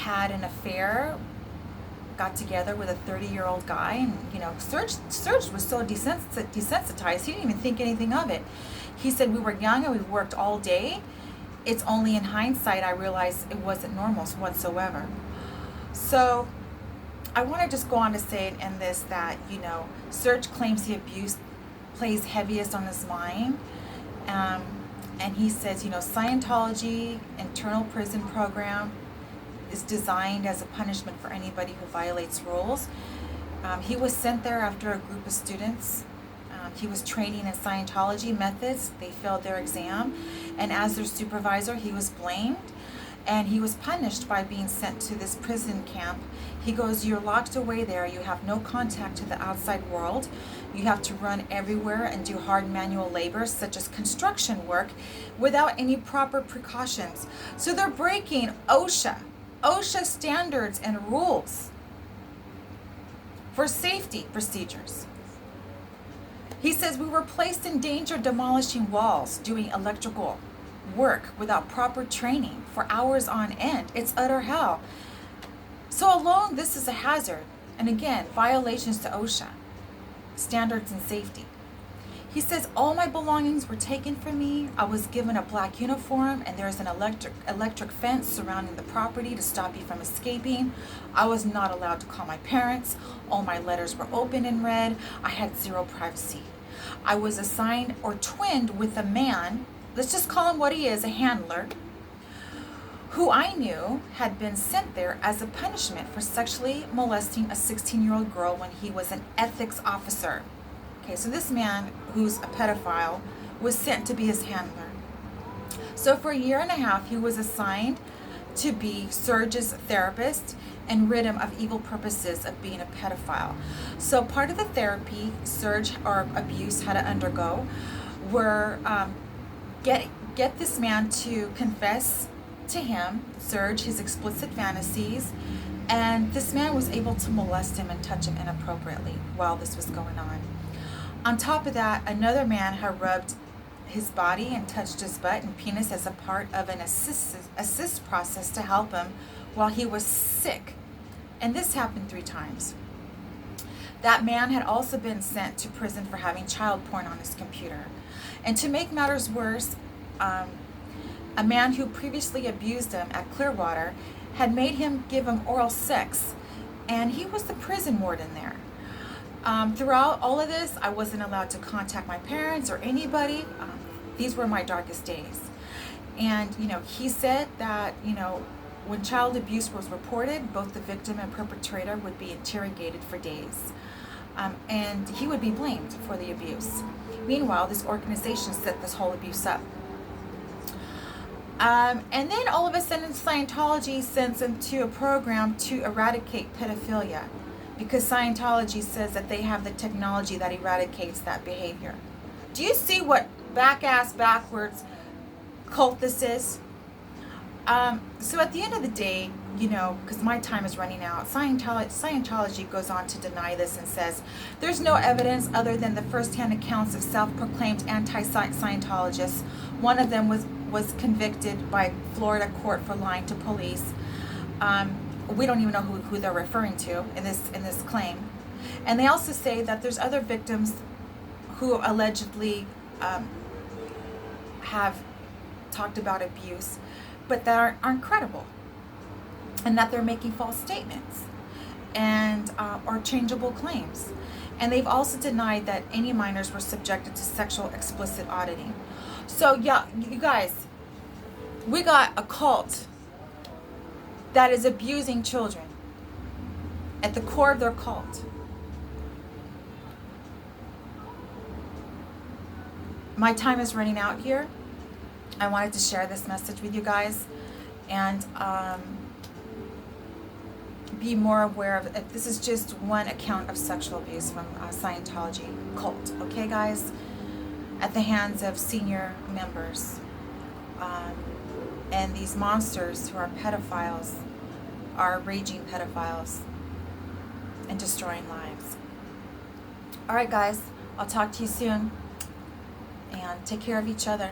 had an affair, got together with a 30-year-old guy, and Serge was so desensitized, he didn't even think anything of it. He said, we were young and we worked all day. It's only in hindsight I realized it wasn't normal whatsoever. So I want to just go on to say in this that, Serge claims the abuse plays heaviest on his mind. And he says, Scientology internal prison program is designed as a punishment for anybody who violates rules. He was sent there after a group of students. He was training in Scientology methods. They failed their exam. And as their supervisor, he was blamed. And he was punished by being sent to this prison camp. He goes, you're locked away there. You have no contact to the outside world. You have to run everywhere and do hard manual labor, such as construction work, without any proper precautions. So they're breaking OSHA standards and rules for safety procedures. He says, we were placed in danger demolishing walls, doing electrical work without proper training for hours on end. It's utter hell. So alone, this is a hazard. And again, violations to OSHA standards and safety. He says, all my belongings were taken from me. I was given a black uniform, and there's an electric fence surrounding the property to stop you from escaping. I was not allowed to call my parents. All my letters were open and read. I had zero privacy. I was assigned or twinned with a man, let's just call him what he is, a handler, who I knew had been sent there as a punishment for sexually molesting a 16-year-old girl when he was an ethics officer. Okay, so this man, who's a pedophile, was sent to be his handler. So for a year and a half, he was assigned to be Serge's therapist and rid him of evil purposes of being a pedophile. So part of the therapy Serge, or abuse, had to undergo were get this man to confess to him, Serge, his explicit fantasies, and this man was able to molest him and touch him inappropriately while this was going on. On top of that, another man had rubbed his body and touched his butt and penis as a part of an assist process to help him while he was sick. And this happened 3 times. That man had also been sent to prison for having child porn on his computer. And to make matters worse, a man who previously abused him at Clearwater had made him give him oral sex, and he was the prison warden there. Throughout all of this, I wasn't allowed to contact my parents or anybody. These were my darkest days. And, he said that, when child abuse was reported, both the victim and perpetrator would be interrogated for days. And he would be blamed for the abuse. Meanwhile, this organization set this whole abuse up. And then all of a sudden, Scientology sends him to a program to eradicate pedophilia, because Scientology says that they have the technology that eradicates that behavior. Do you see what backwards cult this is? So at the end of the day, because my time is running out, Scientology goes on to deny this and says there's no evidence other than the first-hand accounts of self-proclaimed anti-Scientologists. One of them was convicted by Florida court for lying to police. We don't even know who they're referring to in this claim. And they also say that there's other victims who allegedly have talked about abuse, but that aren't credible, and that they're making false statements and or changeable claims. And they've also denied that any minors were subjected to sexual explicit auditing. So yeah, you guys, we got a cult that is abusing children at the core of their cult. My time is running out here. I wanted to share this message with you guys and be more aware of it. This is just one account of sexual abuse from Scientology cult, okay guys, at the hands of senior members. And these monsters who are pedophiles are raging pedophiles and destroying lives. All right guys, I'll talk to you soon, and take care of each other.